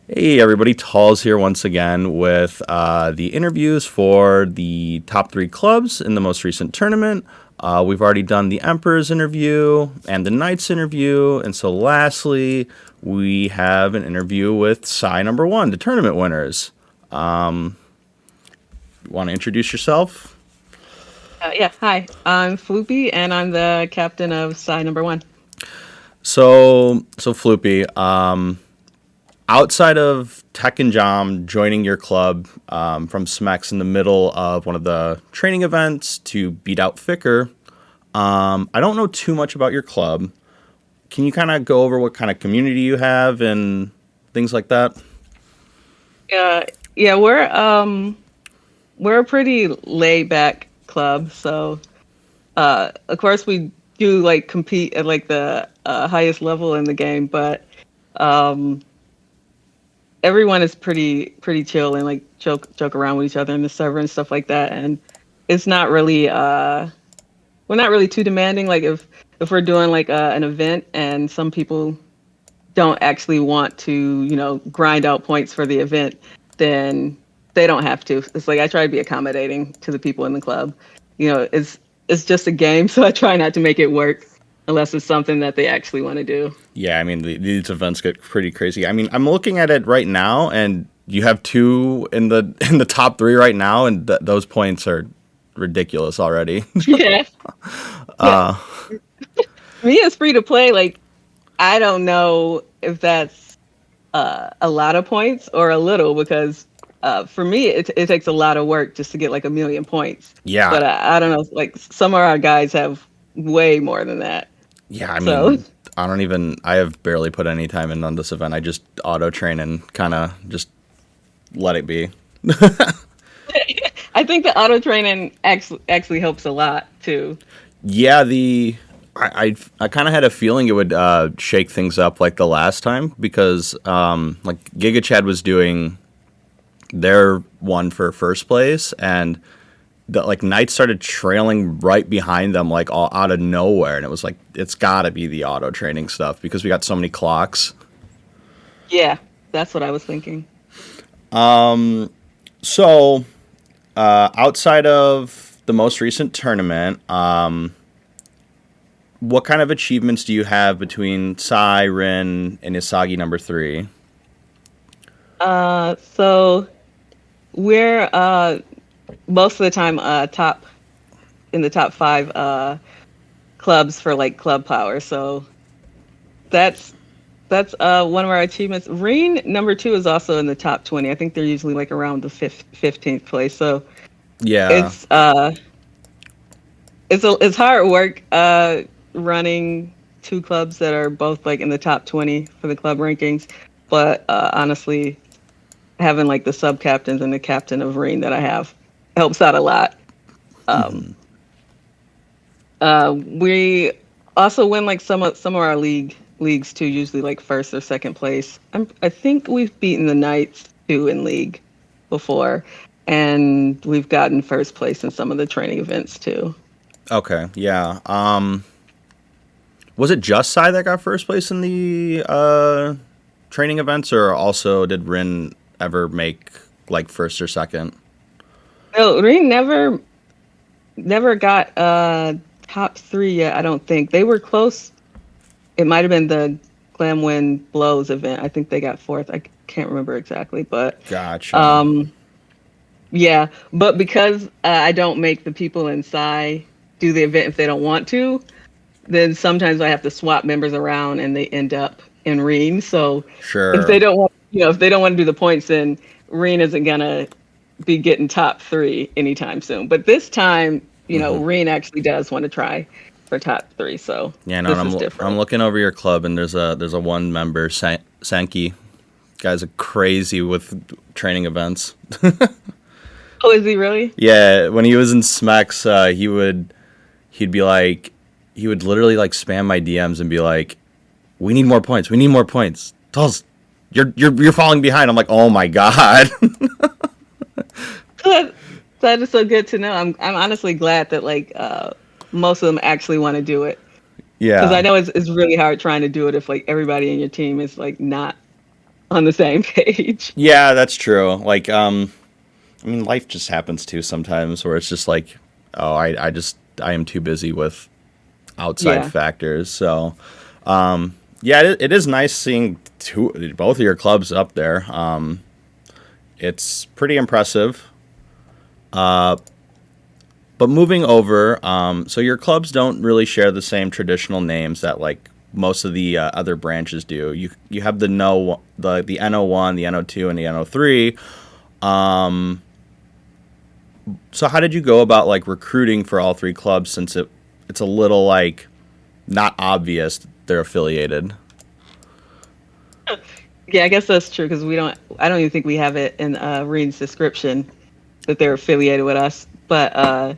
Hey everybody, Tall's here once again with the interviews for the top three clubs in the most recent tournament. We've already done the Emperor's interview and the Knight's interview, and so lastly, we have an interview with SaeNo1, the tournament winners. Want to introduce yourself? Yeah, hi. I'm Floopy, and I'm the captain of SaeNo1. So Floopy, outside of Tech and Jom joining your club from Smex in the middle of one of the training events to beat out Ficker, I don't know too much about your club. Can you kind of go over what kind of community you have and things like that? Yeah, we're a pretty laid back club, so of course we do like compete at like the highest level in the game, but um, everyone is pretty chill and like joke around with each other in the server and stuff like that, and it's not really we're not really too demanding. Like if we're doing like an event and some people don't actually want to, grind out points for the event, then they don't have to. It's like I try to be accommodating to the people in the club. It's just a game, so I try not to make it work unless it's something that they actually want to do. Yeah, I mean these events get pretty crazy. I mean, I'm looking at it right now, and you have two in the in the top three right now, and those points are ridiculous already. Yeah. Yeah. Me, it's free to play. Like I don't know if that's a lot of points or a little because for me it takes a lot of work just to get like a million points. Yeah, But I don't know, like some of our guys have way more than that. yeah. I So mean, I don't even. I have barely put any time in on this event. I just auto train and kind of just let it be. I think the auto training actually helps a lot too. Yeah, I kind of had a feeling it would shake things up like the last time because like Giga Chad was doing their one for first place, and the like Knights started trailing right behind them like all out of nowhere, and it was like it's got to be the auto training stuff because we got so many clocks. Yeah, that's what I was thinking. So outside of the most recent tournament, what kind of achievements do you have between Sai, Rin, and Isagi number three? So we're most of the time top in the top five clubs for like club power. So that's one of our achievements. Reen number two is also in the top 20. I think they're usually like around the 15th place. So Yeah. it's it's hard work running two clubs that are both like in the top 20 for the club rankings. But honestly, having like the sub captains and the captain of Reen that I have helps out a lot. Um, we also win like some of our leagues too, usually like first or second place. I think we've beaten the Knights too in league before, and we've gotten first place in some of the training events too. Okay. Yeah. Was it just Sai that got first place in the training events, or also did Rin ever make like first or second? No, Reen never got top three yet. I don't think they were close. It might have been the Glamwin Blows event. I think they got fourth. I can't remember exactly, but Gotcha. um, yeah. But because I don't make the people in Psy do the event if they don't want to, then sometimes I have to swap members around and they end up in Reen. So if they Sure. don't want, if they don't want to do the points, then Reen isn't gonna be getting top three anytime soon. But this time, Reen actually does want to try for top three. So Yeah, no, and this is I'm different. looking over your club, and there's a one member Sankey. Guy's a crazy with training events. Oh, is he really? Yeah, when he was in Smex, he'd be like he would literally like spam my DMs and be like, "We need more points. We need more points. Tulls, you're falling behind." I'm like, "Oh my god." That that is so good to know. I'm honestly glad that like most of them actually want to do it because I Yeah. know it's really hard trying to do it if like everybody in your team is like not. on the same page. Yeah, that's true. Like, I mean, life just happens too sometimes where it's just like, oh, I am too busy with outside Yeah. factors. So, yeah, it is nice seeing both of your clubs up there. It's pretty impressive. But moving over, so your clubs don't really share the same traditional names that like most of the other branches do. You have the NO1, the NO2, and the NO3. So how did you go about like recruiting for all three clubs since it's a little like not obvious they're affiliated? Yeah, I guess that's true because I don't even think we have it in Reed's description that they're affiliated with us. But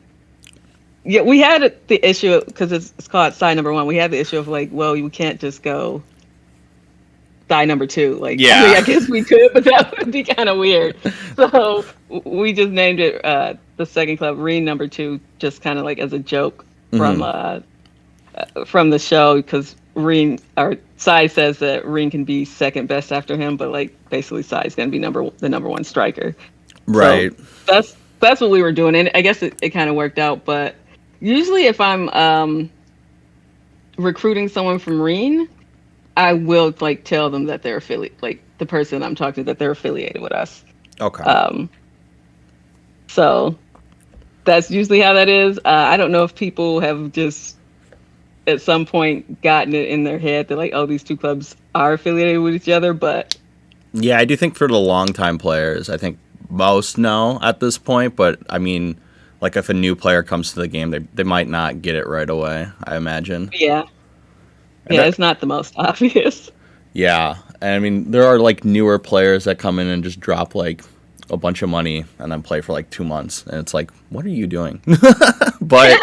yeah, we had the issue because it's called SaeNo1. We had the issue of like, well, we can't just go SaeNo2. Like, I mean, Yeah. I guess we could, but that would be kind of weird. So we just named it the second club Reed #2, just kind of like as a joke from Hmm. uh, from the show because Reen or Sai says that Reen can be second best after him, but like basically Sai's gonna be the number one striker. So Right. that's what we were doing, and I guess it kind of worked out. But usually, if I'm recruiting someone from Reen, I will like tell them that they're affiliate, like the person I'm talking to, that they're affiliated with us. Okay. Um, so that's usually how that is. I don't know if people have just at some point gotten it in their head that like, oh, these two clubs are affiliated with each other, but Yeah, I do think for the longtime players, I think most know at this point, but I mean, like if a new player comes to the game, they might not get it right away, I imagine. yeah, And yeah, it's not the most obvious. yeah, and I mean, there are like newer players that come in and just drop like a bunch of money and then play for like 2 months, and it's like, what are you doing? but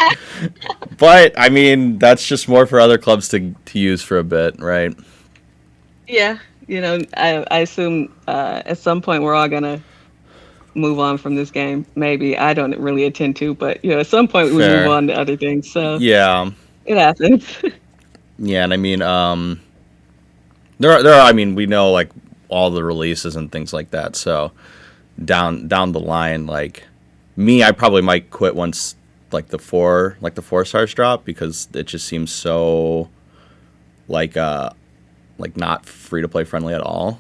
but I mean, that's just more for other clubs to use for a bit, right? Yeah, I assume at some point we're all gonna move on from this game. Maybe I don't really intend to, but at some point we move Fair. on to other things. So Yeah. it happens. Yeah, and I mean, there are. I mean, we know like all the releases and things like that. So down the line, like me, I probably might quit once like the 4 stars drop because it just seems so like not free to play friendly at all.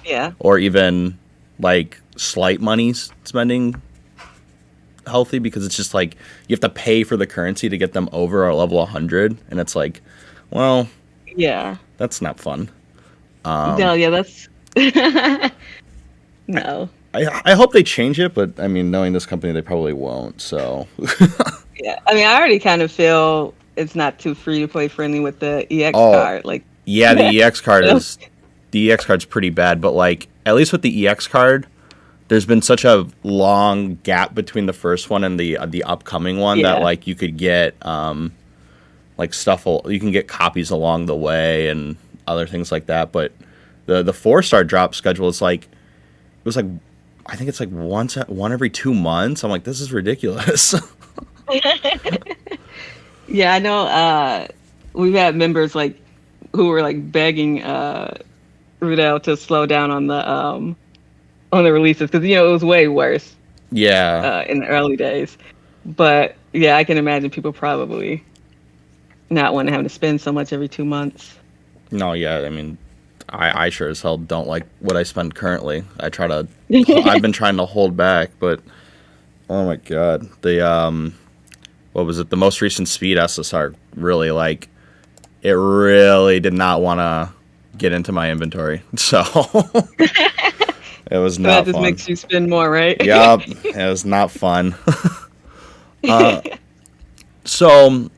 Yeah, Or even like slight money spending healthy because it's just like you have to pay for the currency to get them over a level 100, and it's like, well, yeah. that's not fun. No, yeah, that's no. I hope they change it, but I mean, knowing this company, they probably won't. So Yeah, I mean, I already kind of feel it's not too free to play friendly with the EX oh card. Like, yeah, yeah, the EX card's pretty bad, but like at least with the EX card, there's been such a long gap between the first one and the upcoming one that yeah, like you could get like you can get copies along the way and other things like that. But the 4 star drop schedule is like it was like I think it's like one every 2 months. I'm like, this is ridiculous. yeah. I know. We've had members like who were like begging Rudel to slow down on the releases because it was way worse Yeah. in the early days. But yeah, I can imagine people probably not want to have to spend so much every 2 months. No, yeah. I mean, I sure as hell don't like what I spend currently. I've been trying to hold back, but oh my god, what was it? The most recent speed SSR really like it really did not want to get into my inventory, so it was So that not just fun. makes you spend more, right? Yup, it was not fun. So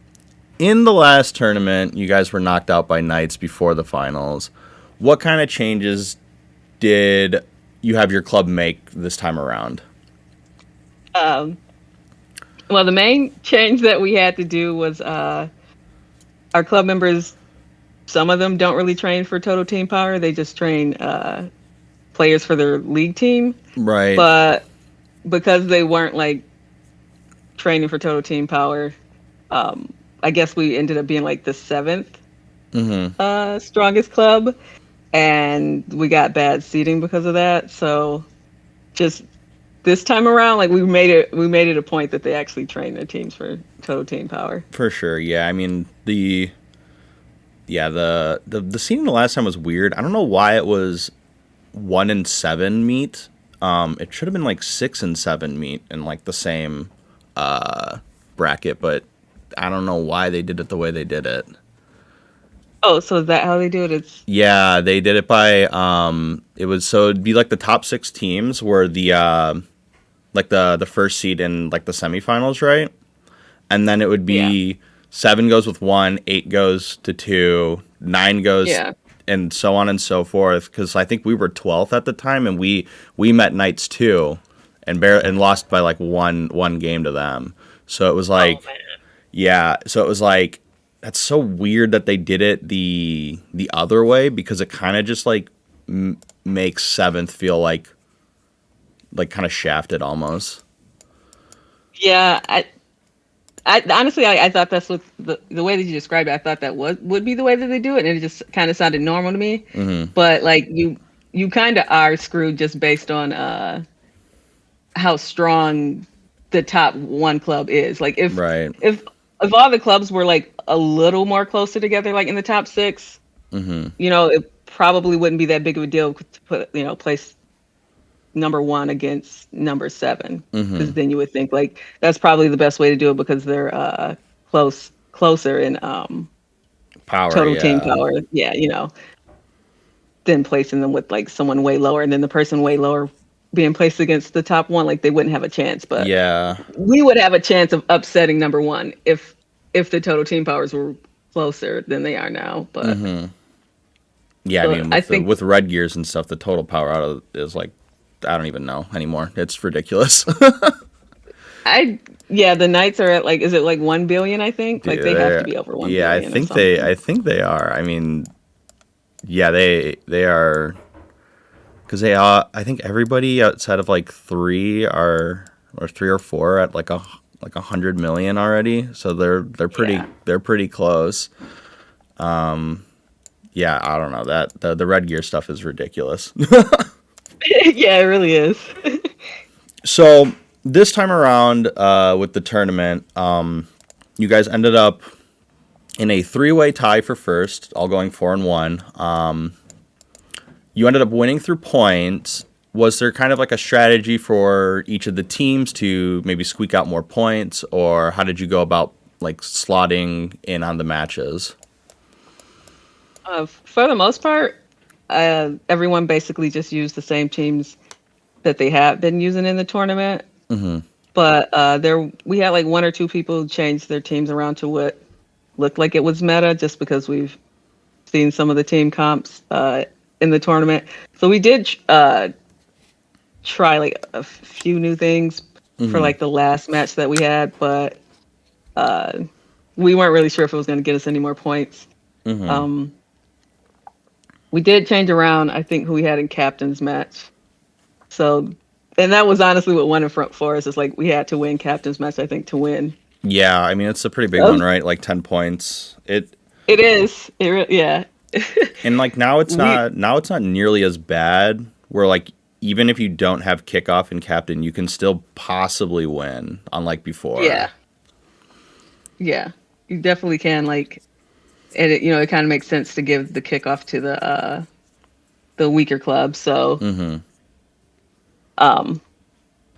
in the last tournament, you guys were knocked out by Knights before the finals. What kind of changes did you have your club make this time around? um, well, the main change that we had to do was our club members. Some of them don't really train for Total Team Power. They just train players for their league team. Right. But because they weren't like training for Total Team Power, I guess we ended up being like the seventh Mm-hmm. strongest club. and we got bad seating because of that. So just this time around, like we made it a point that they actually train their teams for total team power. For sure. Yeah. I mean, the scene the last time was weird. I don't know why it was 1 and 7 meet. It should have been like 6 and 7 meet in like the same bracket, but I don't know why they did it the way they did it. Oh, so is that how they do it? It's Yeah, they did it by it was so it'd be like the top 6 teams were the like the first seed in like the semifinals, right? And then it would yeah, be 7 goes with 1, 8 goes to 2, 9 goes, yeah. and so on and so forth. Because I think we were 12th at the time, and we met Knights 2, and lost by like one game to them. So it was Oh like, man. yeah. So it was like that's so weird that they did it the other way, because it kind of just like makes 7th feel like kind of shafted almost. Yeah, I honestly, I thought that's what the way that you described it. I thought that would be the way that they do it, and it just kind of sounded normal to me. Hmm. But like you kind of are screwed just based on how strong the top one club is. Like Right. if if all the clubs were like a little more closer together, like in the top six, Hmm. it probably wouldn't be that big of a deal to put place number one against number seven, Hmm. because then you would think like that's probably the best way to do it because they're closer in Power, total team yeah. power. Yeah, than placing them with like someone way lower, and then the person way lower being placed against the top one, like they wouldn't have a chance. But Yeah. we would have a chance of upsetting number one if the total team powers were closer than they are now. But Hmm. Yeah, I so mean I with the think with red gears and stuff, the total power out of is like I don't even know anymore. It's ridiculous. I yeah, the Knights are at like, is it like 1 billion? I think like they have Yeah, to be over one yeah, I billion or think they something. I think they are. I mean, yeah, they are because they are. I think everybody outside of like 3 are or 3 or 4 at like 100 million already. So Yeah. they're pretty close. Yeah, I don't know that the red gear stuff is ridiculous. Yeah, it really is. So this time around with the tournament, you guys ended up in a 3-way tie for first, all going 4-1. You ended up winning through points. Was there kind of like a strategy for each of the teams to maybe squeak out more points, or how did you go about like slotting in on the matches? For the most part, everyone basically just used the same teams that they have been using in the tournament. Hmm. But there we had like one or two people change their teams around to what looked like it was meta, just because we've seen some of the team comps in the tournament. So we did try like a few new things for Hmm. like the last match that we had, but uh, we weren't really sure if it was going to get us any more points. Hmm. Um, we did change around, I think, who we had in captain's match. So, and that was honestly what won in front for us. Is like we had to win captain's match, I think, to win. Yeah, I mean it's a pretty big one, So right? Like 10 points. it is. Yeah. And like we now it's not nearly as bad. Where like even if you don't have kickoff and captain, you can still possibly win, unlike before. yeah, yeah. You definitely can like, and it kind of makes sense to give the kickoff to the weaker club. So, Hmm. um,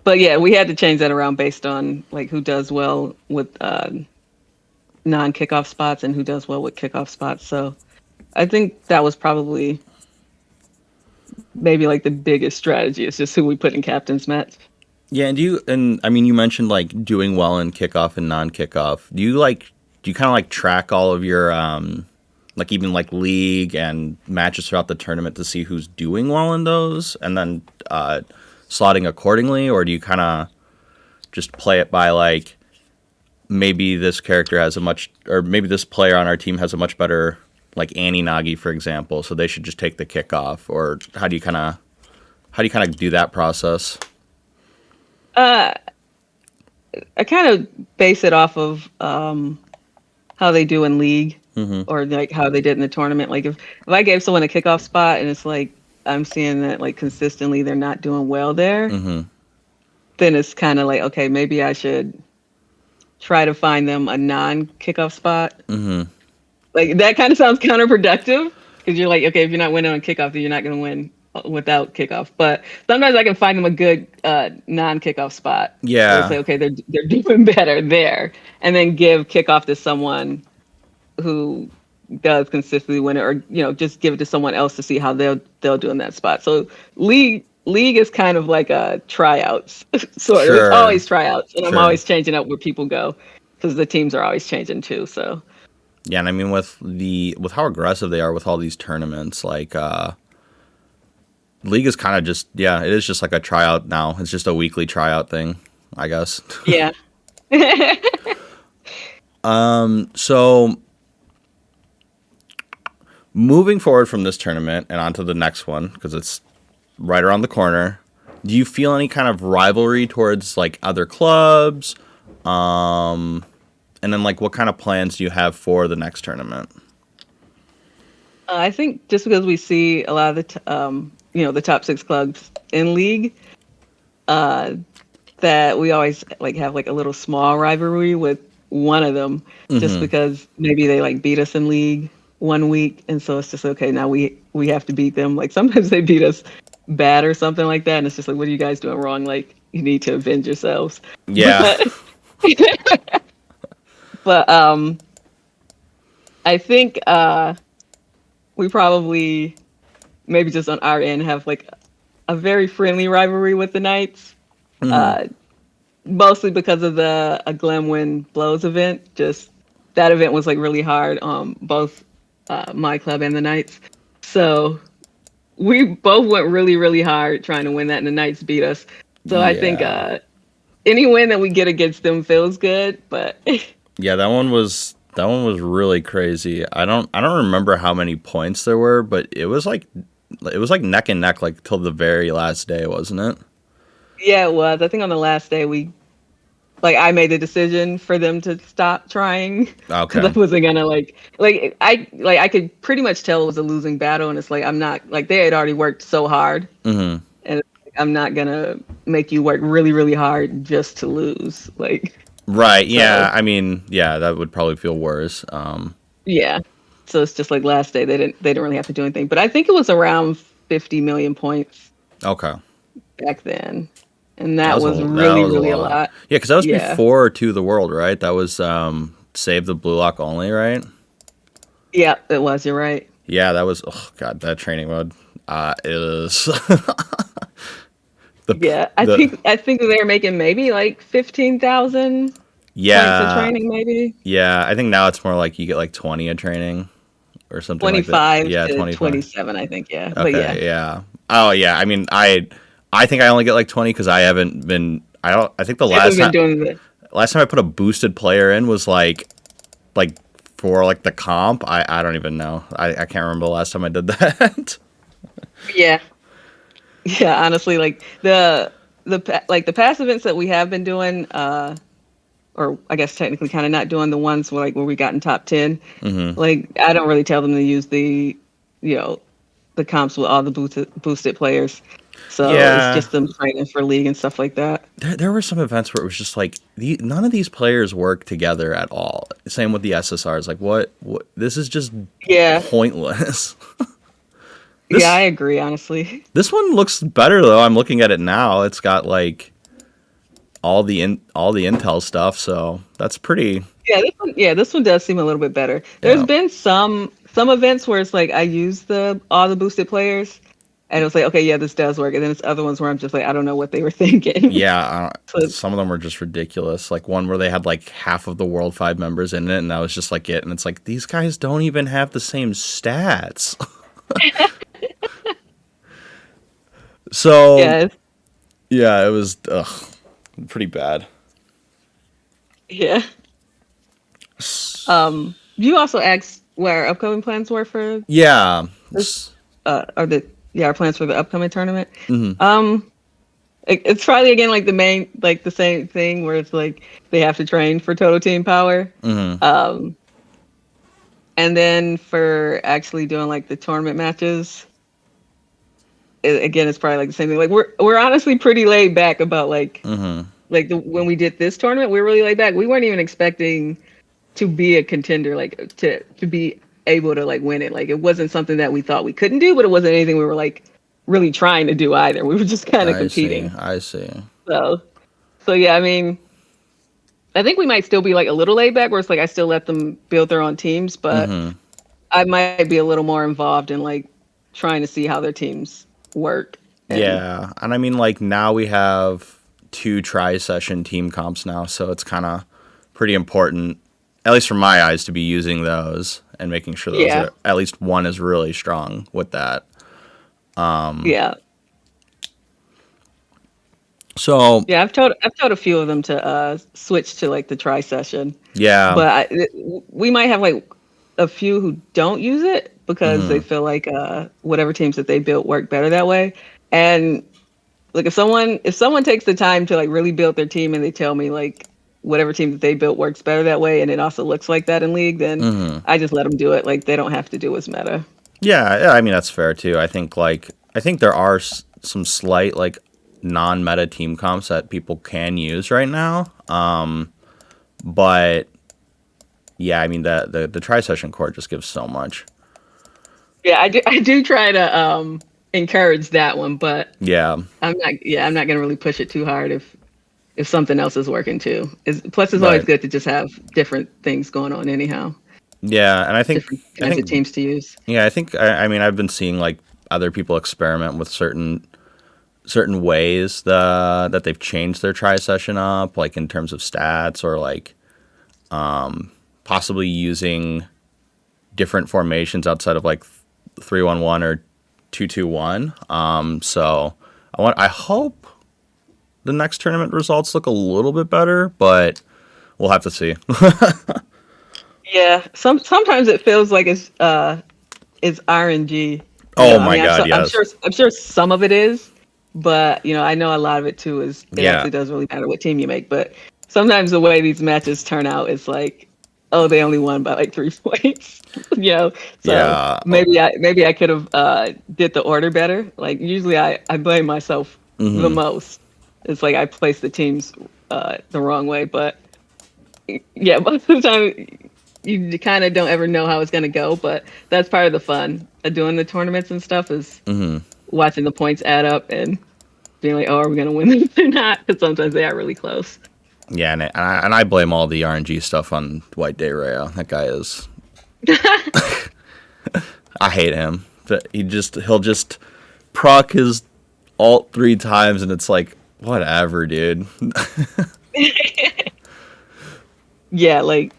but yeah, we had to change that around based on like who does well with non-kickoff spots and who does well with kickoff spots. So I think that was probably maybe like the biggest strategy. It's just who we put in captain's match. Yeah, and I mean you mentioned like doing well in kickoff and non-kickoff. Do you kind of like track all of your like even like league and matches throughout the tournament to see who's doing well in those, and then slotting accordingly, or do you kind of just play it by like maybe this character has a much, or maybe this player on our team has a much better like Annie Nagi, for example, so they should just take the kickoff, or how do you kind of do that process? Uh, I kind of base it off of how they do in league. or like how they did in the tournament. Like if I gave someone a kickoff spot and it's like I'm seeing that like consistently they're not doing well there, then it's kind of like, okay, maybe I should try to find them a non-kickoff spot. Like that kind of sounds counterproductive because you're like, okay, if you're not winning on kickoff, then you're not going to win without kickoff. But sometimes I can find them a good non-kickoff spot. Where it's Yeah. like, okay, they're doing better there, and then give kickoff to someone who does consistently win it, or just give it to someone else to see how they'll do in that spot. So league is kind of like a tryouts sort of. It's Sure. always tryouts, and I'm Sure. always changing up where people go because the teams are always changing too. So Yeah, and I mean with how aggressive they are with all these tournaments, like league is kind of just it is just like a tryout now. It's just a weekly tryout thing, I guess. yeah. So moving forward from this tournament and on to the next one because it's right around the corner. Do you feel any kind of rivalry towards like other clubs? And then like what kind of plans do you have for the next tournament? I think just because we see a lot of the top 6 clubs in league, that we always like have like a little small rivalry with one of them, just because maybe they like beat us in league one week, and so it's just okay. Now we have to beat them. Like sometimes they beat us bad or something like that, and it's just like, what are you guys doing wrong? Like you need to avenge yourselves. Yeah. But I think we probably maybe just on our end have like a very friendly rivalry with the Knights, mostly because of the Glenwyn Blows event. Just that event was like really hard on both my club and the Knights, so we both went really really hard trying to win that, and the Knights beat us. So I think Yeah. any win that we get against them feels good, but Yeah, that one was really crazy. I don't remember how many points there were, but it was like neck and neck like till the very last day, wasn't it? yeah, it was. I think on the last day I made the decision for them to stop trying because I Okay. wasn't gonna I could pretty much tell it was a losing battle, and it's like I'm not like they had already worked so hard, Mhm. and it's like, I'm not gonna make you work really really hard just to lose. Like Right. so Yeah. I mean, yeah, that would probably feel worse. yeah, so it's just like last day they didn't really have to do anything, but I think it was around 50 million points Okay. back then, and That that was was that really was a really a lot. lot. Yeah, because that was Yeah, before To the World, right? That was Save the Blue Lock Only, right? yeah, it was. You're right. Yeah, that was. Oh God, that training mode is the Yeah, I the think they're making maybe like 15,000 points of yeah training, maybe yeah. I think now it's more like you get like 20 a training or something like that. 25 Yeah, to 25. 27, I think. Yeah, but yeah, Okay, yeah. Oh yeah. I mean, I think I only get like 20 because I haven't been. I don't. I think the they haven't been doing the last time I put a boosted player in was like for like the comp. I don't even know. I can't remember the last time I did that. yeah, yeah. Honestly, like the past events that we have been doing, or I guess technically kind of not doing the ones where we got in top 10. Like I don't really tell them to use you know, the comps with all the boosted players. So it's Yeah. just them training for league and stuff like that. There were some events where it was just like none of these players work together at all. Same with the SSRs. Like what? This is just Yeah, pointless. yeah, I this agree. Honestly. this one looks better though. I'm looking at it now. It's got like all the intel stuff. So that's pretty. This one does seem a little bit better. There's Yeah. been some events where it's like I use all the boosted players, and it was like, okay, yeah, this does work. And then it's other ones where I'm just like, I don't know what they were thinking. Yeah, So some of them were just ridiculous. Like one where they had like half of the World 5 members in it, and that was just like it. And it's like, these guys don't even have the same stats. So, yeah, yeah, it was pretty bad. yeah. You also asked what our upcoming plans were for Yeah. this, our plans for the upcoming tournament. It's probably again like the same thing where it's like they have to train for total team power. And then for actually doing like the tournament matches, again, it's probably like the same thing. Like we're honestly pretty laid back about Mm-hmm. when we did this tournament, we were really laid back. We weren't even expecting to be a contender, like to be able to like win it. Like it wasn't something that we thought we couldn't do, but it wasn't anything we were like really trying to do either. We were just kind of I see. competing. I see. So yeah, I mean, I think we might still be like a little laid back, where it's like I still let them build their own teams, but Mm-hmm. I might be a little more involved in like trying to see how their teams work. And Yeah, and I mean, like now we have two tri-session team comps now, so it's kind of pretty important, at least from my eyes, to be using those and making sure those yeah, are, at least one is really strong with that. yeah, So yeah. I've told a few of them to switch to like the tri session, yeah, but we might have like a few who don't use it because they hmm feel like whatever teams that they built work better that way. And like if someone takes the time to like really build their team and they tell me like whatever team that they built works better that way and it also looks like that in league, then hmm I just let them do it. Like they don't have to do what's meta. yeah. I mean that's fair too. I think there are some slight like non-meta team comps that people can use right now, but yeah, I mean the tri-session core just gives so much. Yeah, I do try to encourage that one, but Yeah. I'm not gonna really push it too hard if something else is working too. Plus it's always Right. good to just have different things going on anyhow. Yeah, and Different kinds of teams to use. yeah, I mean I've been seeing like other people experiment with certain ways that they've changed their try session up, like in terms of stats or like possibly using different formations outside of like 3-1-1 or 2-2-1. So I hope the next tournament results look a little bit better, but we'll have to see. Yeah, sometimes it feels like it's RNG. You Oh know, I my mean, god, yes. I'm sure some of it is, but you know, I know a lot of it too is it Yeah. actually does really matter what team you make. But sometimes the way these matches turn out is like, oh, they only won by like 3 points. You know, so Yeah. maybe I could have did the order better. Like usually I blame myself the Mhm. most. It's like I placed the teams the wrong way, but yeah, most of the time you kind of don't ever know how it's going to go, but that's part of the fun of doing the tournaments and stuff is Mhm. watching the points add up and being like, oh, are we going to win this or not? Because sometimes they are really close. Yeah, and I blame all the RNG stuff on White Day Rayo. That guy is. I hate him. He'll just proc his alt 3 times, and it's like whatever, dude. Yeah, like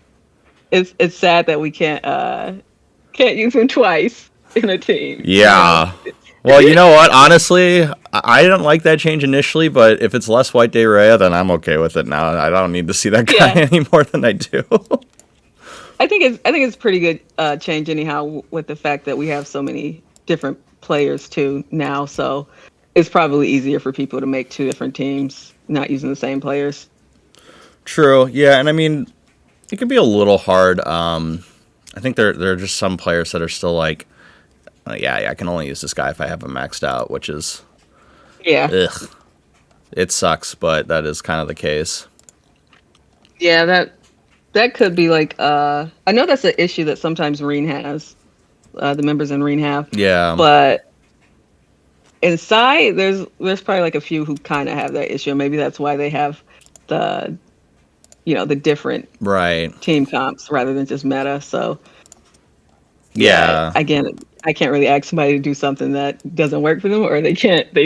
it's sad that we can't use him twice in a team. You know, Yeah. Well, you know what? Honestly, I didn't like that change initially, but if it's less White Day Raya, then I'm okay with it now. I don't need to see that guy yeah, any more than I do. I think it's pretty good change anyhow with the fact that we have so many different players too now. So it's probably easier for people to make two different teams, not using the same players. True. Yeah, and I mean, it can be a little hard. I think there are just some players that are still like, yeah, I can only use this guy if I have him maxed out, which is Yeah, ugh. It sucks, but that is kind of the case. yeah, that could be like I know that's an issue that sometimes Reen has, the members in Reen have, Yeah. but inside there's probably like a few who kind of have that issue. Maybe that's why they have the the different Right. team comps rather than just meta. So yeah, Yeah. again, I can't really ask somebody to do something that doesn't work for them or they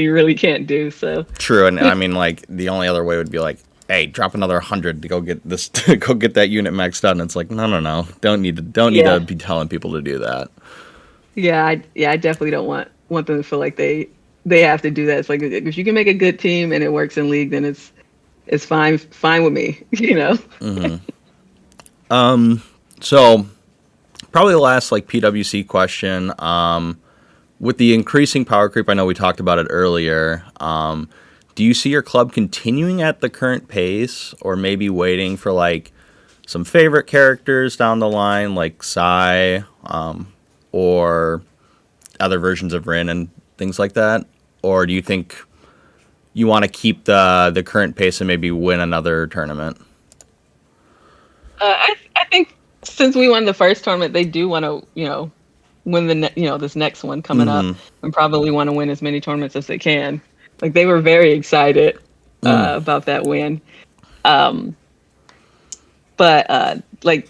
really can't do. So True, and I mean, like the only other way would be like, hey, drop another 100 to go get this, to go get that unit maxed out. And it's like, no, don't need to yeah, be telling people to do that. I definitely don't want them to feel like they have to do that. It's like if you can make a good team and it works in league, then it's fine with me. You know. So probably the last like PWC question. With the increasing power creep, I know we talked about it earlier. Do you see your club continuing at the current pace, or maybe waiting for like some favorite characters down the line, like Sai, or other versions of Rin and things like that? Or do you think you want to keep the current pace and maybe win another tournament? I think since we won the first tournament, they do want to, win this next one coming up, and probably want to win as many tournaments as they can. Like they were very excited about that win. But like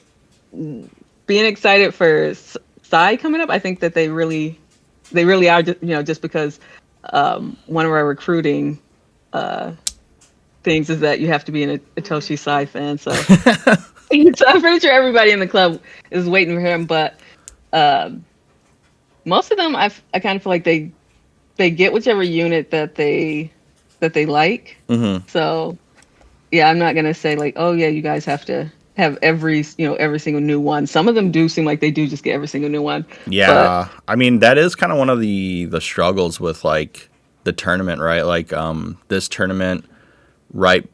being excited for Psy coming up, I think that they really are. Just because one of our recruiting things is that you have to be an Itoshi Psy fan. So, so I'm pretty sure everybody in the club is waiting for him. But most of them, I kind of feel like they get whichever unit that they like. So yeah, I'm not gonna say like, oh yeah, you guys have to have every single new one. Some of them do seem like they do just get every single new one. Yeah, but, I mean that is kind of one of the struggles with like the tournament, right? Like this tournament, right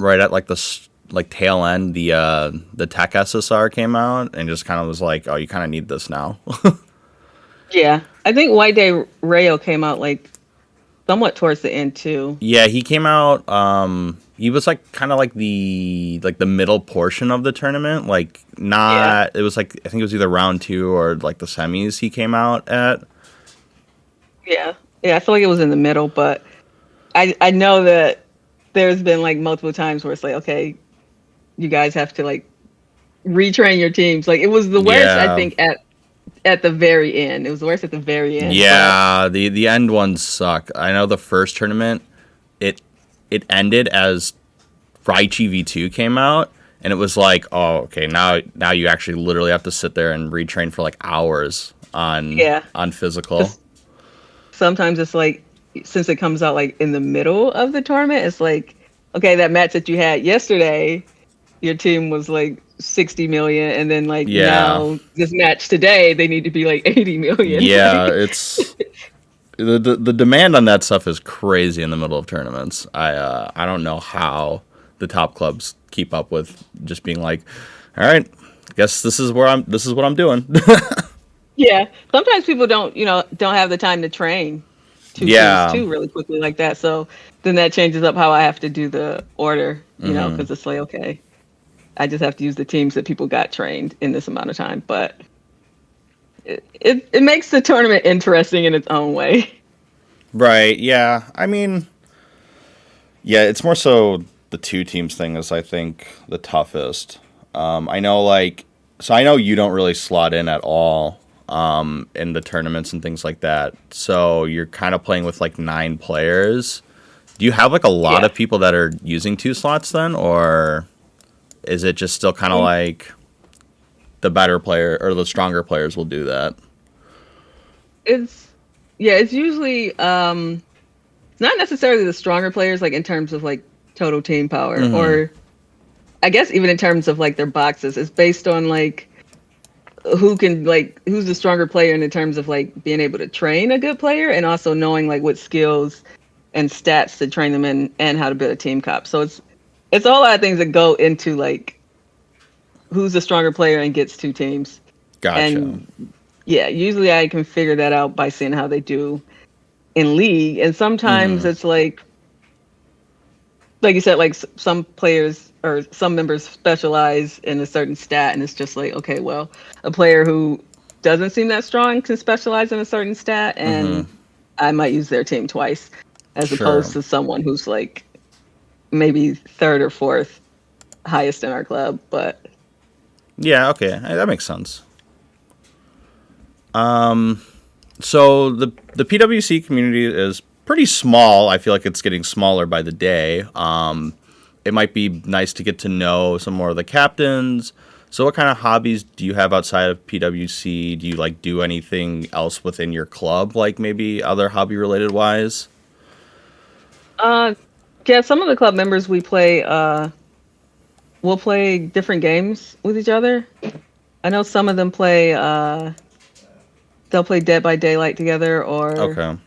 at like the tail end, the Tech SSR came out and just kind of was like, oh, you kind of need this now. Yeah, I think White Day Rayo came out like somewhat towards the end too. Yeah, he came out. He was like kind of like the middle portion of the tournament. Like not. Yeah. It was like I think it was either round 2 or like the semis. He came out at. Yeah, I feel like it was in the middle, but I know that there's been like multiple times where it's like, okay, you guys have to like retrain your teams. Like it was the worst, I think, at the very end. It was the worst at the very end. Yeah, the end ones suck. I know the first tournament, it ended as Raichi V2 came out, and it was like, oh, okay, now you actually literally have to sit there and retrain for like hours on physical. Sometimes it's like, since it comes out like in the middle of the tournament, it's like, okay, that match that you had yesterday, your team was like 60 million, and then like now this match today they need to be like 80 million. Yeah, it's the demand on that stuff is crazy in the middle of tournaments. I don't know how the top clubs keep up with just being like, all right, guess this is what I'm doing. Yeah, sometimes people don't have the time to train two teams too really quickly like that, so then that changes up how I have to do the order, because it's like, okay, I just have to use the teams that people got trained in this amount of time. But it makes the tournament interesting in its own way. Right, yeah. I mean, yeah, it's more so the 2 teams thing is, I think, the toughest. I know you don't really slot in at all in the tournaments and things like that. So you're kind of playing with like 9 players. Do you have like a lot of people that are using 2 slots then, or is it just still kind of like the better player or the stronger players will do that? It's usually not necessarily the stronger players, like in terms of like total team power, or I guess even in terms of like their boxes. It's based on like who's the stronger player in terms of like being able to train a good player, and also knowing like what skills and stats to train them in, and how to build a team comp. So it's a whole lot of things that go into like who's the stronger player and gets 2 teams. Gotcha. And yeah, usually I can figure that out by seeing how they do in league. And sometimes it's like you said, like some players or some members specialize in a certain stat, and it's just like, okay, well, a player who doesn't seem that strong can specialize in a certain stat, and I might use their team twice, as opposed to someone who's like maybe 3rd or 4th highest in our club. But yeah, okay, that makes sense. So the PWC community is pretty small. I feel like it's getting smaller by the day. It might be nice to get to know some more of the captains. So what kind of hobbies do you have outside of PWC? Do you like do anything else within your club, like maybe other hobby related wise? Yeah, some of the club members we'll play different games with each other. I know some of them play they'll play Dead by Daylight together, or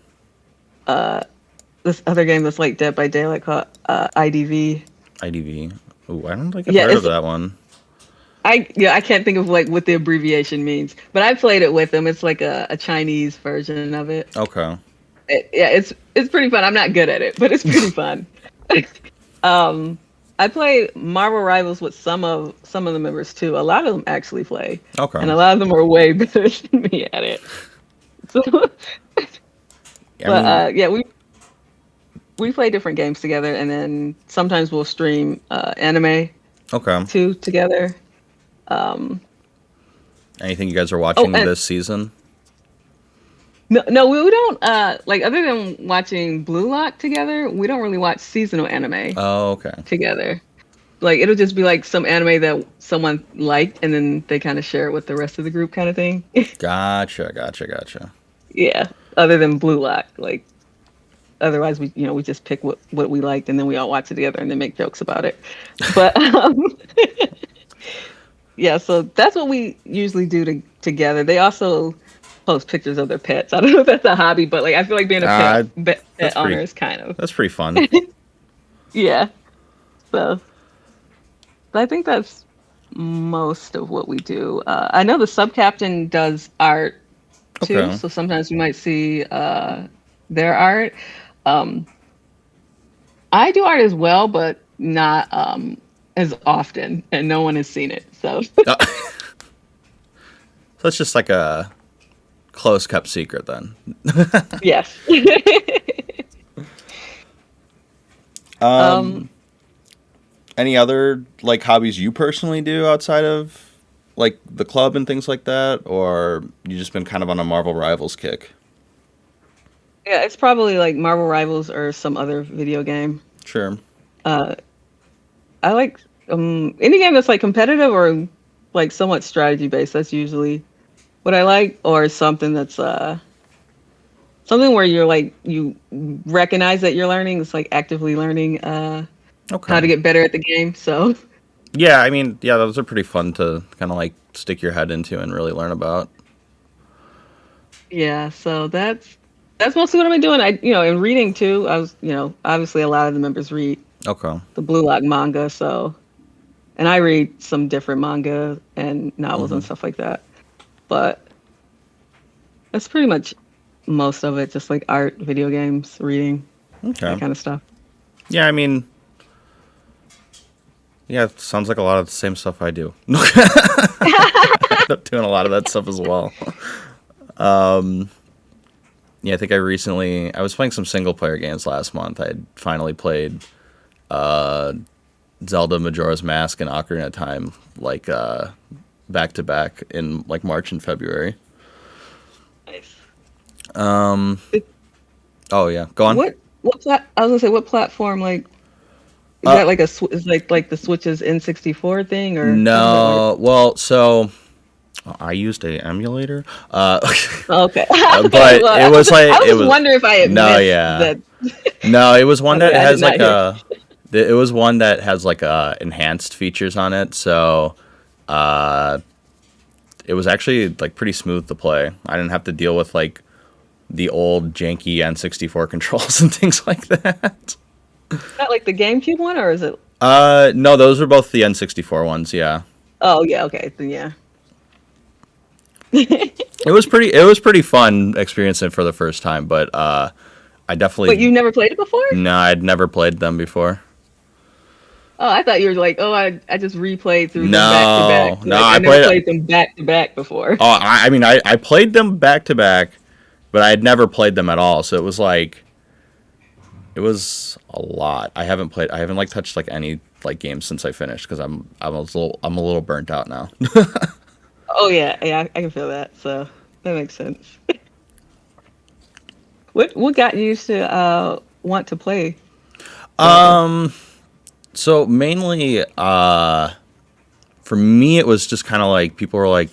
this other game that's like Dead by Daylight called IDV. IDV. Ooh, I don't think I've heard of that one. I can't think of like what the abbreviation means, but I played it with them. It's like a Chinese version of it. Okay. Yeah, it's pretty fun. I'm not good at it, but it's pretty fun. um, I play Marvel Rivals with some of the members too. A lot of them actually play, and Okay. a lot of them are way better than me at it. So, I mean, yeah, we play different games together, and then sometimes we'll stream anime okay. too together. Um, Anything you guys are oh, watching and this season? no, we don't like other than watching Blue Lock together. We don't really watch seasonal anime Oh, okay. together. Like it'll just be like some anime that someone liked, and then they kind of share it with the rest of the group, kind of thing. Gotcha. Yeah. Other than Blue Lock, like otherwise we just pick what we liked, and then we all watch it together, and then make jokes about it. But yeah, so that's what we usually do together. They also post pictures of their pets. I don't know if that's a hobby, but like I feel like being a Uh, pet that's owner pretty. is kind of That's pretty fun. yeah. So I think that's most of what we do. I know the sub captain does art too, Okay. so sometimes we might see their art. Um, I do art as well, but not as often, and no one has seen it. So So it's just like a close kept secret then. yes. um, Um, any other like hobbies you personally do outside of like the club and things like that, or you just been kind of on a Marvel Rivals kick? yeah, it's probably like Marvel Rivals or some other video game. Sure. Uh, I like any game that's like competitive or like somewhat strategy based. That's usually what I like, or something that's something where you're like you recognize that you're learning. It's like actively learning how Okay. to get better at the game. So Yeah, I mean, yeah, those are pretty fun to kind of like stick your head into and really learn about. yeah, so that's mostly what I've been doing. And reading too. I was, obviously a lot of the members read Okay. the Blue Lock manga, so and I read some different manga and novels Hmm. and stuff like that. But that's pretty much most of it, just like art, video games, reading, that Okay. kind of stuff. Yeah, I mean, yeah, it sounds like a lot of the same stuff I do. I end up doing a lot of that stuff as well. Um, yeah, I think I was playing some single player games last month. I had finally played uh, Zelda Majora's Mask and Ocarina of Time like back to back in like March and February. Nice. Um, It- oh yeah, go on. I was gonna say what platform like is Uh, that like is like the Switch's N64 thing, or how does that work? no, well, so I used a emulator, Oh, okay. Okay. but Well, it was like I was it just was wondering if I had no, missed yeah, that. no, it was one that Okay, I did has not like hear. it was one that has like enhanced features on it, so uh, it was actually like pretty smooth to play. I didn't have to deal with like the old janky N64 controls and things like that. Is that like the GameCube one, or is it? No, those were both the N64 ones. Yeah, Oh yeah, okay, then yeah. it was pretty fun experiencing it for the first time, but I But definitely you've never played it before? no, I'd never played them before. Oh, I thought you were like, oh, I just replayed through them back to No, back. no, Like I I never played. played them back to back before. Oh, I mean, I played them back to back, but I had never played them at all. So it was like, it was a lot. I haven't like touched like any like games since I finished because I'm a little burnt out now. Oh yeah, yeah, I can feel that. So that makes sense. What got you to want to play Zelda? um, so mainly, for me, it was just kind of like people were like,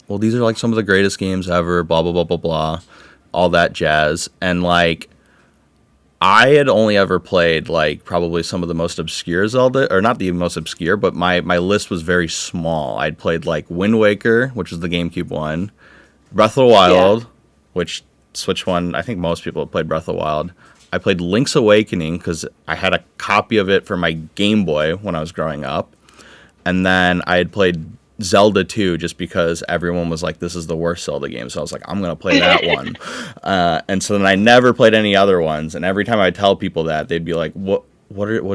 well, these are like some of the greatest games ever, blah blah blah blah blah, all that jazz, and like I had only ever played like probably some of the most obscure Zelda, or not the most obscure, but my list was very small. I'd played like Wind Waker, which was the GameCube one, Breath of the Yeah. Wild, which Switch one. I think most people have played Breath of the Wild. I played Link's Awakening because I had a copy of it for my Game Boy when I was growing up, and then I had played Zelda 2 just because everyone was like, this is the worst Zelda game. So I was like, I'm going to play that one. And so then I never played any other ones. And every time I tell people that, they'd be like, what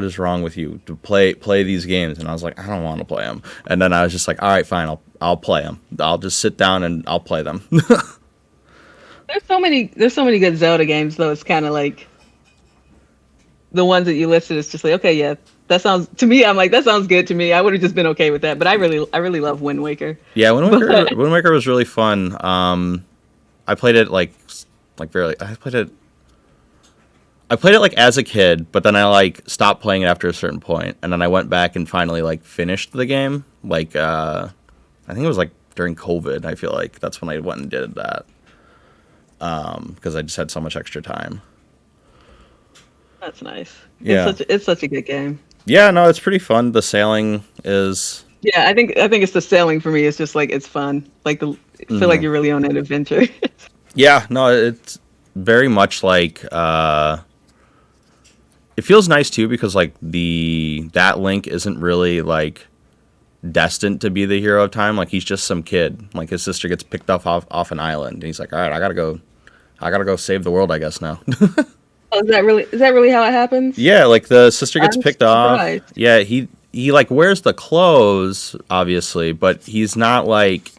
is wrong with you to play these games? And I was like, I don't want to play them. And then I was just like, all right, fine, I'll play them. I'll just sit down and I'll play them. There's so many good Zelda games though. It's kind of like the ones that you listed. It's just like, okay, yeah, that sounds to me. I'm like, that sounds good to me. I would have just been okay with that. But I really love Wind Waker. Yeah, Wind Waker was really fun. I played it like barely. I played it like as a kid, but then I like stopped playing it after a certain point, and then I went back and finally like finished the game. Like I think it was like during COVID. I feel like that's when I went and did that because I just had so much extra time. That's nice. Yeah, It's such a good game. yeah. No, it's pretty fun. The sailing is. Yeah, I think it's the sailing for me. It's just like it's fun. Like feel like you're really on an adventure. Yeah, no, it's very much like. It feels nice too because like that Link isn't really like destined to be the hero of time. Like he's just some kid. Like his sister gets picked up off an island, and he's like, all right, I gotta go save the world, I guess now. Oh, is that really how it happens? Yeah, like the sister gets I'm picked off. surprised. Yeah, he like wears the clothes, obviously, but he's not like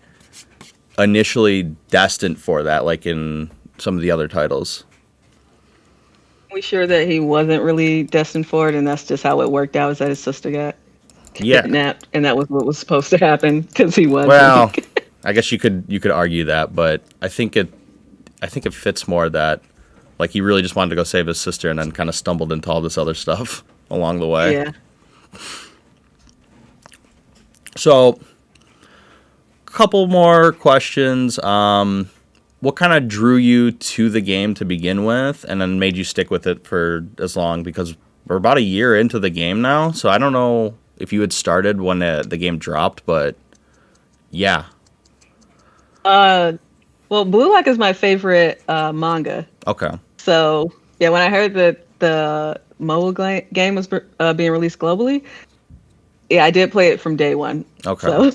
initially destined for that, like in some of the other titles. We sure that he wasn't really destined for it, and that's just how it worked out. Is that his sister got Yeah. kidnapped, and that was what was supposed to happen because he wasn't. Well, I guess you could argue that, but I think it fits more that like he really just wanted to go save his sister and then kind of stumbled into all this other stuff along the way. Yeah. So, couple more questions. What kind of drew you to the game to begin with, and then made you stick with it for as long? Because we're about a year into the game now, so I don't know if you had started when the game dropped, but yeah. Well, Blue Lock is my favorite manga. Okay. So yeah, when I heard that the mobile game was being released globally, yeah, I did play it from day one. Okay. So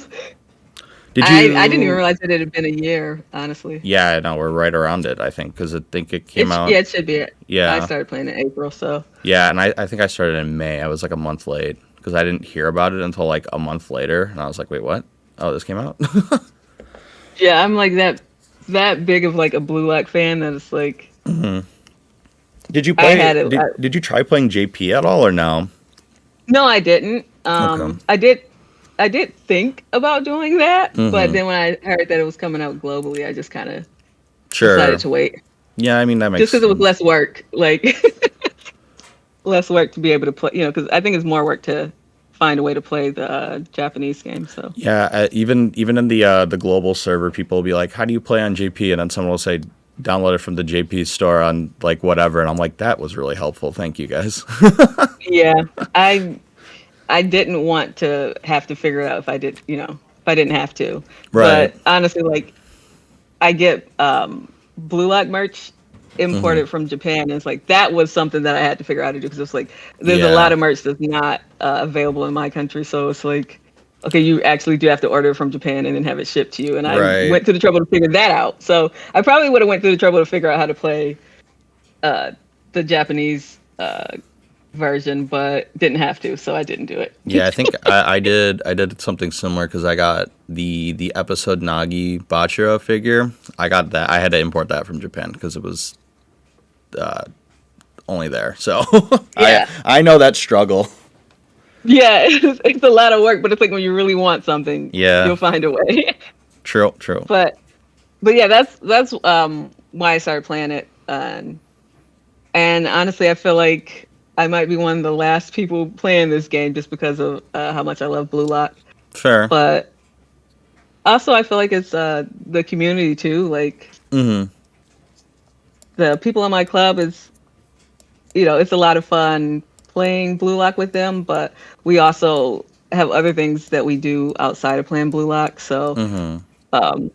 Did you? I didn't even realize that it had been a year, honestly. Yeah, no, we're right around it. I think because I think it came out. Yeah, it should be it. Yeah. I started playing in April, so. Yeah, and I think I started in May. I was like a month late because I didn't hear about it until like a month later, and I was like, wait, what? Oh, this came out. Yeah, I'm like that big of like a Blue Lock fan that it's like. Mm-hmm. Did you play? Did you try playing JP at all or no? No, I didn't. Okay. I did think about doing that, Mm-hmm. but then when I heard that it was coming out globally, I just kind of Sure. decided to wait. Yeah, I mean that makes Just because it was sense. less work, like less work to be able to play. You know, because I think it's more work to find a way to play the Japanese game. So Yeah, even in the global server, people will be like, "How do you play on JP?" And then someone will say, "Download it from the JP store on like whatever." And I'm like, "That was really helpful. Thank you guys." yeah, I didn't want to have to figure it out if I did, you know, if I didn't have to. Right. But honestly, like I get Blue Lock merch imported from Japan, and it's like that was something that I had to figure out how to do because it's like there's Yeah. a lot of merch that's not available in my country, so it's like okay, you actually do have to order it from Japan and then have it shipped to you, and I Right. went to the trouble to figure that out. So I probably would have went through the trouble to figure out how to play the Japanese version, but didn't have to, so I didn't do it. Yeah, I think I did something similar because I got the episode Nagi Bachira figure. I got that. I had to import that from Japan because it was only there. So Yeah. I know that struggle. Yeah, it's a lot of work, but it's like when you really want something, Yeah. you'll find a way. True. but yeah, that's why I started playing it, and honestly, I feel like I might be one of the last people playing this game just because of how much I love Blue Lock. Fair. But also, I feel like it's the community too. Like Mm-hmm. the people in my club is, you know, it's a lot of fun playing Blue Lock with them. But we also have other things that we do outside of playing Blue Lock. So Mm-hmm.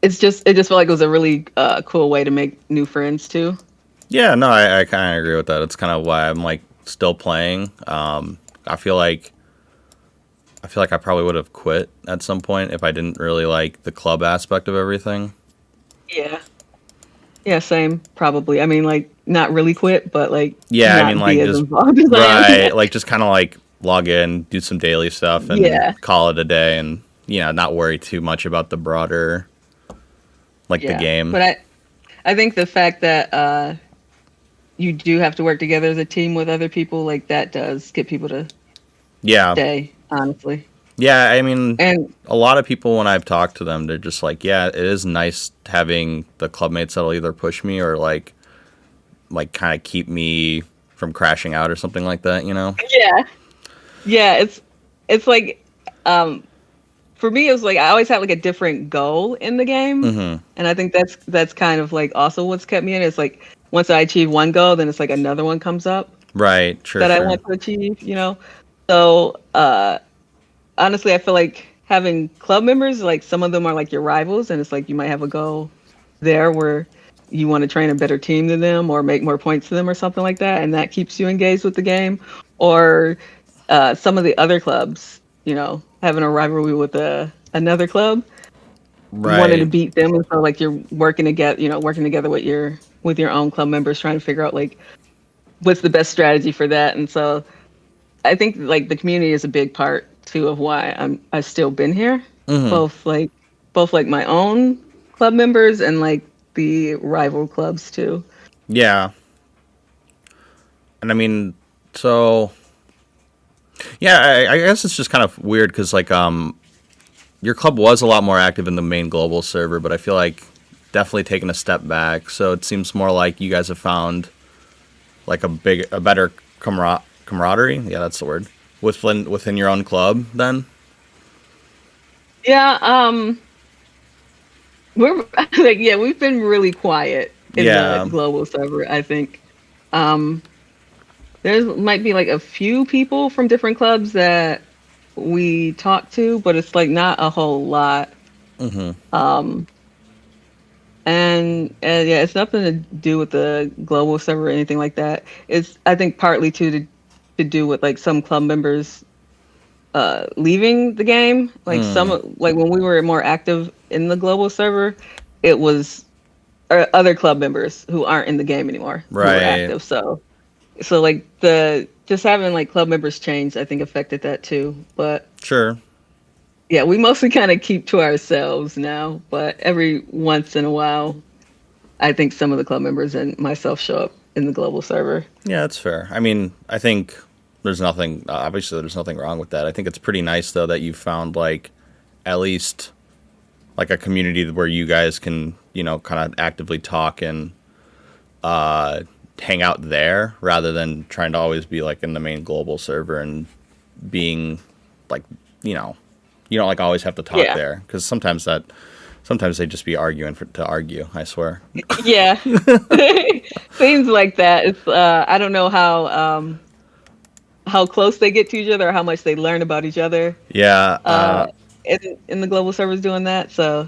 it just felt like it was a really cool way to make new friends too. Yeah, no, I kind of agree with that. It's kind of why I'm like still playing. I feel like I feel like I probably would have quit at some point if I didn't really like the club aspect of everything. Yeah. Yeah, same, probably. I mean, like, not really quit, but like Yeah, I mean, not be like as just involved as I am. right, like just kind of like log in, do some daily stuff, and Yeah. call it a day, and not worry too much about the broader like the Yeah. game. But I think the fact that you do have to work together as a team with other people, like that does get people to Yeah, stay, honestly. yeah. I mean, And a lot of people when I've talked to them, they're just like, yeah, it is nice having the clubmates that'll either push me or like kind of keep me from crashing out or something like that. yeah. Yeah, it's like for me it was like I always had like a different goal in the game. Mm-hmm. And I think that's kind of like also what's kept me in it. It's like once I achieve one goal, then it's like another one comes up Right. Sure. that I Sure. want to achieve. So honestly, I feel like having club members, like some of them are like your rivals, and it's like you might have a goal there where you want to train a better team than them or make more points than them or something like that, and that keeps you engaged with the game. Or some of the other clubs, having a rivalry with another club, wanting to Right. beat them, and so like you're working together with your own club members, trying to figure out like what's the best strategy for that. And so I think like the community is a big part too of why I've still been here. Mm-hmm. Both like my own club members and like the rival clubs too. Yeah. And I mean, so yeah, I guess it's just kind of weird because like your club was a lot more active in the main global server, but I feel like definitely taking a step back. So it seems more like you guys have found like a better camaraderie. Yeah, that's the word. Within your own club, then. Yeah, we're like we've been really quiet in the Yeah. global server, I think. Um there might be like a few people from different clubs that we talk to, but it's like not a whole lot. Mm-hmm. Um and yeah, it's nothing to do with the global server or anything like that. It's I think partly to do with like some club members leaving the game. Like some Mm. like when we were more active in the global server, it was other club members who aren't in the game anymore who were Right. active. So like the just having like club members change, I think affected that too. But Sure. yeah, we mostly kind of keep to ourselves now. But every once in a while, I think some of the club members and myself show up in the global server. Yeah, that's fair. I mean, I think there's nothing. Obviously, there's nothing wrong with that. I think it's pretty nice though that you found like at least like a community where you guys can kind of actively talk and hang out there rather than trying to always be like in the main global server and being like you don't like always have to talk Yeah, there because sometimes they just be arguing to argue. I swear. yeah, seems like that. It's I don't know how close they get to each other or how much they learn about each other Yeah. uh, in the global servers doing that. So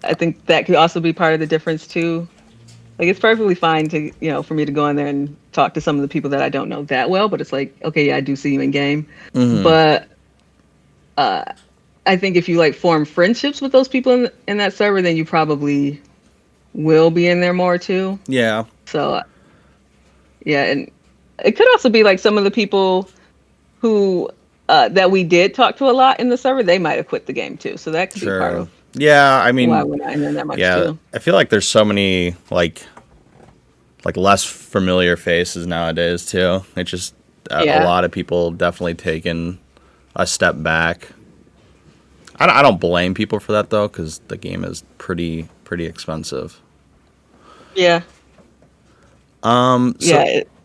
I think that could also be part of the difference too. Like it's perfectly fine to for me to go in there and talk to some of the people that I don't know that well, but it's like okay, yeah, I do see you in game, Hmm. but I think if you like form friendships with those people in that server, then you probably will be in there more too. Yeah. So yeah, and it could also be like some of the people who that we did talk to a lot in the server, they might have quit the game too. So that could be part Sure. of Yeah. I why mean, we're not in there that much yeah. too. I feel like there's so many like less familiar faces nowadays too. It's just a Yeah. lot of people definitely taking a step back. I don't blame people for that though, because the game is pretty expensive. Yeah. So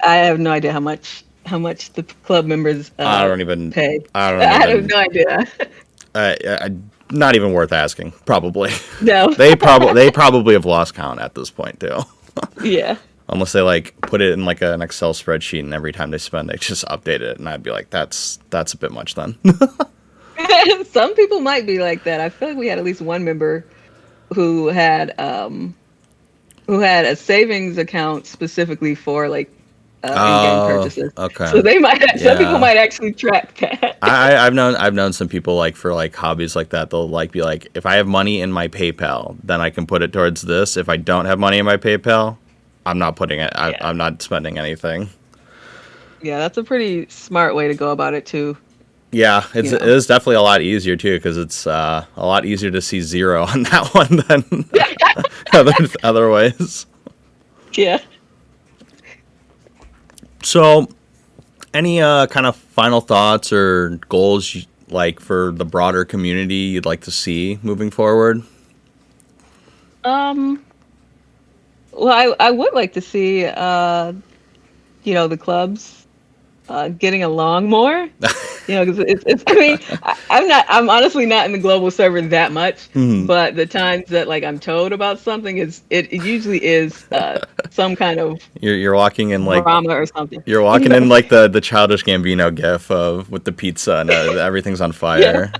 I have no idea how much the club members I don't even pay. I don't I have even no idea. not even worth asking. Probably No. they probably have lost count at this point too. Yeah. Unless they like put it in like an Excel spreadsheet and every time they spend they just update it and I'd be like that's a bit much then. Some people might be like that. I feel like we had at least one member who had a savings account specifically for like in-game Oh, purchases. okay. So they might some people Yeah. might actually track that. I've known some people like for like hobbies like that. They'll like be like, if I have money in my PayPal, then I can put it towards this. If I don't have money in my PayPal, I'm not putting it. Yeah. I'm not spending anything. Yeah, that's a pretty smart way to go about it too. Yeah, You it know. is definitely a lot easier too because it's a lot easier to see zero on that one than other ways. Yeah. So, any kind of final thoughts or goals like for the broader community you'd like to see moving forward? Um. Well, I would like to see the clubs getting along more. Because it's I mean, I'm honestly not in the global server that much, Mhm. but the times that like I'm told about something it usually is some kind of You're walking in like drama or something. you're You walking know? in like the childish Gambino gif of with the pizza and everything's on Yeah. fire.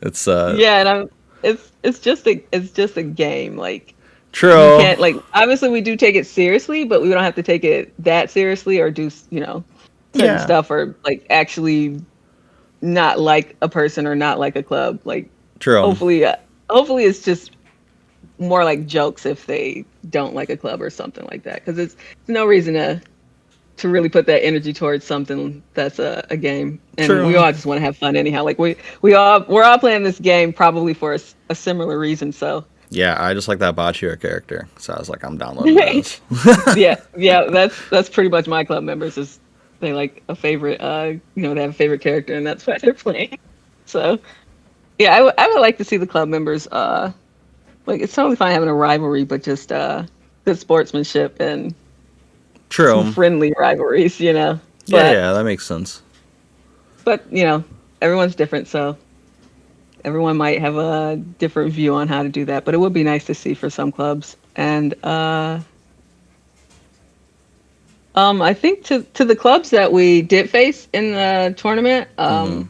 It's Yeah, and it's just a game. Like you true. can't like obviously we do take it seriously, but we don't have to take it that seriously or do certain Yeah, stuff or like actually not like a person or not like a club. Like true. hopefully, hopefully it's just more like jokes if they don't like a club or something like that. Because it's no reason to really put that energy towards something that's a game. And we True. all just want to have fun anyhow. Like we're all playing this game probably for a similar reason. So Yeah, I just like that Bachir character, so I was like, I'm downloading this. yeah, that's pretty much my club members is they like a favorite they have a favorite character and that's why they're playing. So yeah, I would like to see the club members like it's totally fine having a rivalry, but just good sportsmanship and some True. friendly rivalries. Yeah, But yeah, that makes sense. everyone's different, so everyone might have a different view on how to do that. But it would be nice to see for some clubs. And I think to the clubs that we did face in the tournament, Hmm.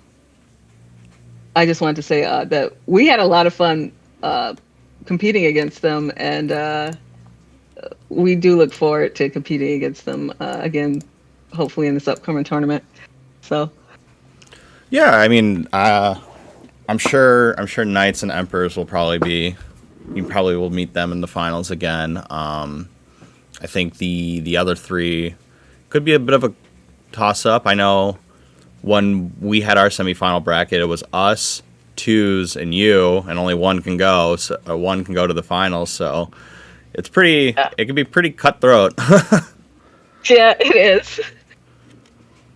I just wanted to say that we had a lot of fun competing against them, and we do look forward to competing against them again, hopefully in this upcoming tournament. So Yeah, I mean, I'm sure Knights and Emperors will probably be. You probably will meet them in the finals again. I think the other three could be a bit of a toss up. I know when we had our semifinal bracket, it was us, twos, and you, and only one can go. So one can go to the finals. So it's pretty. yeah, It can be pretty cutthroat. yeah, it is.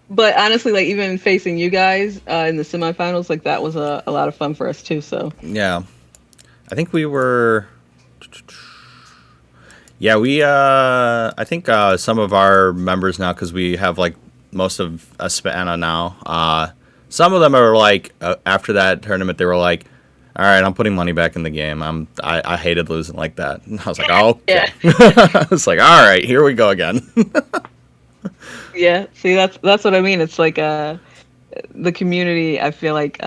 But honestly, like even facing you guys in the semifinals, like that was a lot of fun for us too. So Yeah, I think we were. Yeah, I think some of our members now, because we have like most of Aspana now. Some of them are like after that tournament, they were like, "All right, I'm putting money back in the game. I hated losing like that." And I was like, "Oh, yeah, okay." I was like, "All right, here we go again." yeah. See, that's what I mean. It's like the community. I feel like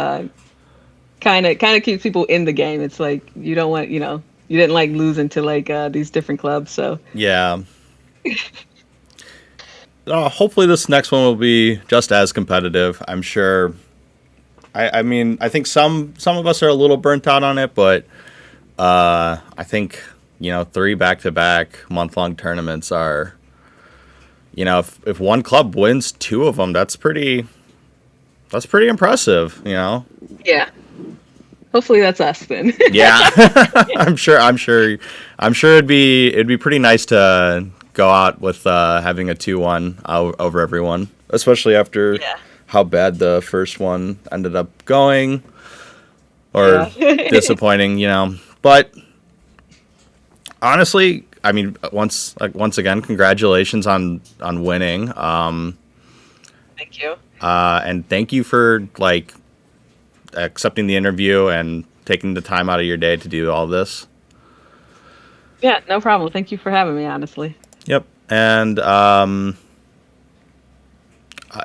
kind of keeps people in the game. It's like you don't want you didn't like losing to like these different clubs. So Yeah. Hopefully, this next one will be just as competitive. I'm sure. I mean, I think some of us are a little burnt out on it, but I think 3 back-to-back month-long tournaments are. If one club wins 2 of them, that's pretty impressive. yeah, hopefully that's us then. Yeah, I'm sure it'd be pretty nice to go out with having a 2-1 over everyone, especially after Yeah. how bad the first one ended up going or Yeah. disappointing. But honestly, I mean, once again, congratulations on winning. Thank you. And thank you for like accepting the interview and taking the time out of your day to do all this. Yeah, no problem. Thank you for having me. Honestly. Yep. And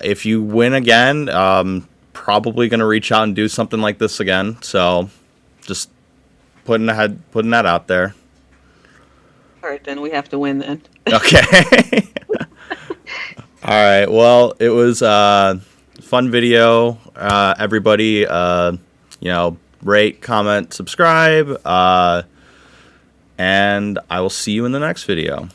if you win again, probably going to reach out and do something like this again. So just putting that out there. All right, then we have to win then. Okay. All right. Well, it was a fun video. Everybody, rate, comment, subscribe, and I will see you in the next video.